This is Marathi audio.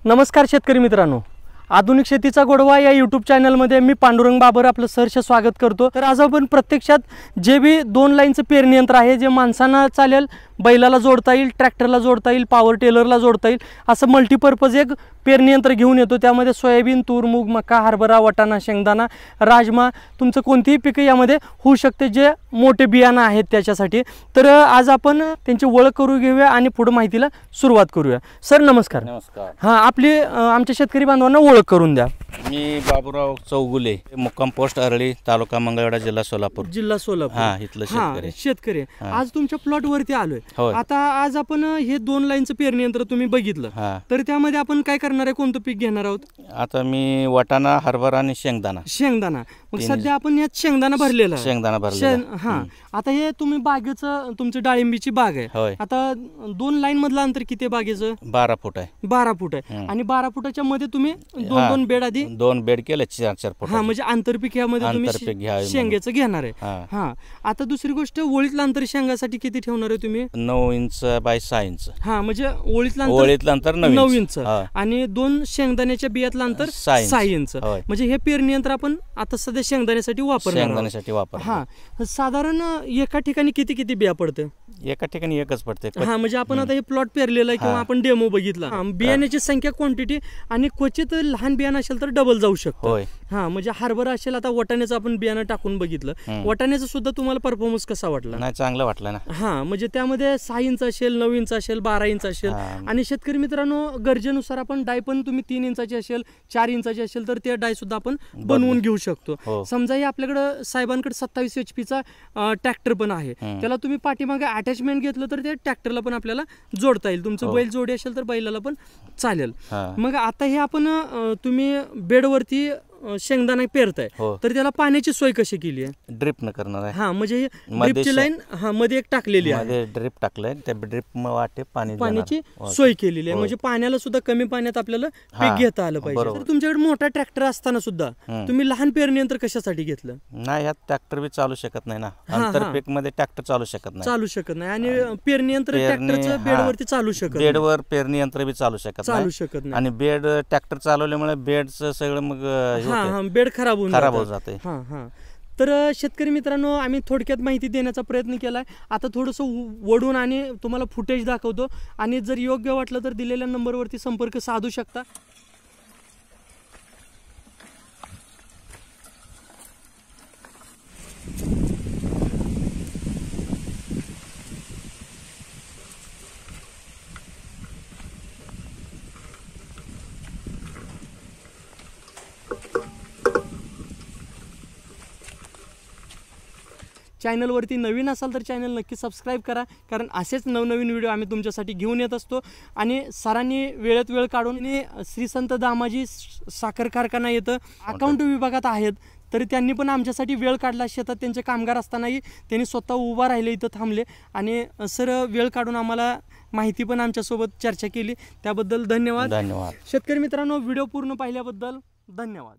नमस्कार शेतकरी मित्रांनो, आधुनिक शेतीचा गोडवा या यूट्यूब चॅनलमध्ये मी पांडुरंग बाबर आपलं सहर्ष स्वागत करतो। तर आज आपण प्रत्यक्षात जे बी 2 लाईनचं पेरणी यंत्र आहे, जे माणसांना चालेल, बैलाला जोडता येईल, ट्रॅक्टरला जोडता येईल, पॉवर टेलरला जोडता येईल, असं मल्टीपर्पज एक पेरणी यंत्र घेऊन येतो। त्यामध्ये सोयाबीन, तूर, मूग, मका, हरभरा, वाटाणा, शेंगदाणा, राजमा, तुमचं कोणतीही पिके यामध्ये होऊ शकते, जे मोठे बियाणं आहेत त्याच्यासाठी। तर आज आपण त्यांची ओळख करून घेऊया आणि पुढे माहितीला सुरुवात करूया। सर नमस्कार। नमस्कार। हां, आपली आमच्या शेतकरी बांधवांना ओळख करून द्या। मी बाबूराव चौगुले, मुक्काम पोस्ट अरळी, तालुका मंगळवेढा, जिल्हा सोलापूर। जिल्हा सोलापूर। हां, इथलं शेतकरी आज तुमच्या प्लॉट वरती आलोय। आता आज आपण हे 2 लाईनचं पेरणी यंत्र तुम्ही बघितलं, तर त्यामध्ये आपण काय करणार आहे, कोणतं पीक घेणार आहोत? आता मी वाटाणा, हरभरा आणि शेंगदाणा। मग सध्या आपण यात शेंगदाणा भरलेला हां, आता हे तुम्ही बागेचं, तुमची डाळिंबीची बाग आहे। आता 2 लाईन मधलं अंतर किती बागेचं? 12 फूट आहे। 12 फूट आहे। आणि 12 फुटाच्या मध्ये तुम्ही 2 बेड आधी 2 बेड केले 4 फूट। हा, म्हणजे आंतरपीक यामध्ये तुम्ही शेंग्याचं घेणार आहे। हा, आता दुसरी गोष्ट, ओळीतलं अंतर शेंगासाठी किती ठेवणार आहे तुम्ही? 9 इंच बाय 6 इंच। हा, म्हणजे ओळीतलं अंतर 9 इंच आणि 2 शेंगदाण्याच्या बियातलं अंतर 6 इंच। म्हणजे हे पेरणी यंत्र आपण आता सध्या शेंगदाण्यासाठी वापरणार। हा, साधारण एका ठिकाणी किती बिया पडते? एका ठिकाणी एकच पडते। हा, म्हणजे आपण आता हे प्लॉट पेरलेला आहे किंवा आपण डेमो बघितला, बियाण्याची संख्या, क्वांटिटी, आणि क्वचित लहान बियाणं असेल तर डबल जाऊ शकतो। हा, म्हणजे हरभरा असेल, आता वाटाण्याचं आपण बियाणं टाकून बघितलं, वाटाण्याचं सुद्धा तुम्हाला परफॉर्मन्स कसा वाटला? नाही, चांगलं वाटलं ना। हा, म्हणजे त्यामध्ये 6 इंच असेल, 9 इंच असेल, 12 इंच असेल, आणि शेतकरी मित्रांनो गरजेनुसार आपण डाय पण तुम्ही 3 इंचाची असेल, 4 इंचाची असेल तर ते डाय सुद्धा आपण बनवून घेऊ शकतो। समजा हे आपल्याकडे साहेबांकडे 27 HP चा ट्रॅक्टर पण आहे, त्याला तुम्ही पाठीमागे अटॅचमेंट घेतलं तर ते ट्रॅक्टरला पण आपल्याला जोडता येईल। तुमचं बैल जोडी असेल तर बैलाला पण चालेल। मग आता हे आपण तुम्ही बेडवरती शेंगदाणा पेरताय, तर त्याला पाण्याची सोय कशी केली आहे? ड्रिप न करणार आहे। हा, म्हणजे ड्रिपची लाईन मध्ये एक टाकलेली आहे, ड्रिप टाकलंय, त्या ड्रिप वाटे पाण्याची सोय केलेली आहे। म्हणजे पाण्याला सुद्धा कमी पाण्यात आपल्याला पीक घेता आलं पाहिजे। तर तुमच्याकडे मोठा ट्रॅक्टर असताना सुद्धा तुम्ही लहान पेरणी यंत्र कशासाठी घेतलं? नाही, यात ट्रॅक्टर बी चालू शकत नाही ना, आंतरपीक मध्ये ट्रॅक्टर चालू शकत नाही, आणि पेरणी यंत्र ट्रॅक्टरच्या बेडवरती चालू शकत, बेडवर पेरणी यंत्र बी चालू शकत नाही, आणि बेड ट्रॅक्टर चालवल्यामुळे बेडचं सगळं मग बेड खराब होऊन जाते। तर शेतकरी मित्रांनो, आम्ही थोडक्यात माहिती देण्याचा प्रयत्न केलाय। आता थोडंसं वडून आणि तुम्हाला फुटेज दाखवतो, आणि जर योग्य वाटलं तर दिलेल्या नंबरवरती संपर्क साधू शकता। चॅनलवरती नवीन असाल तर चॅनल नक्की सबस्क्राईब करा, कारण असेच नवनवीन व्हिडिओ आम्ही तुमच्यासाठी घेऊन येत असतो। आणि सरांनी वेळेत वेळ काढून श्री संत दामाजी साखर कारखाना येतं अकाउंट विभागात आहेत, तरी त्यांनी पण आमच्यासाठी वेळ काढला। शेतात त्यांचे कामगार असतानाही त्यांनी स्वतः उभा राहिले, इथं थांबले, आणि सर वेळ काढून आम्हाला माहिती पण आमच्यासोबत चर्चा केली, त्याबद्दल धन्यवाद। धन्यवाद। शेतकरी मित्रांनो, व्हिडिओ पूर्ण पाहिल्याबद्दल धन्यवाद।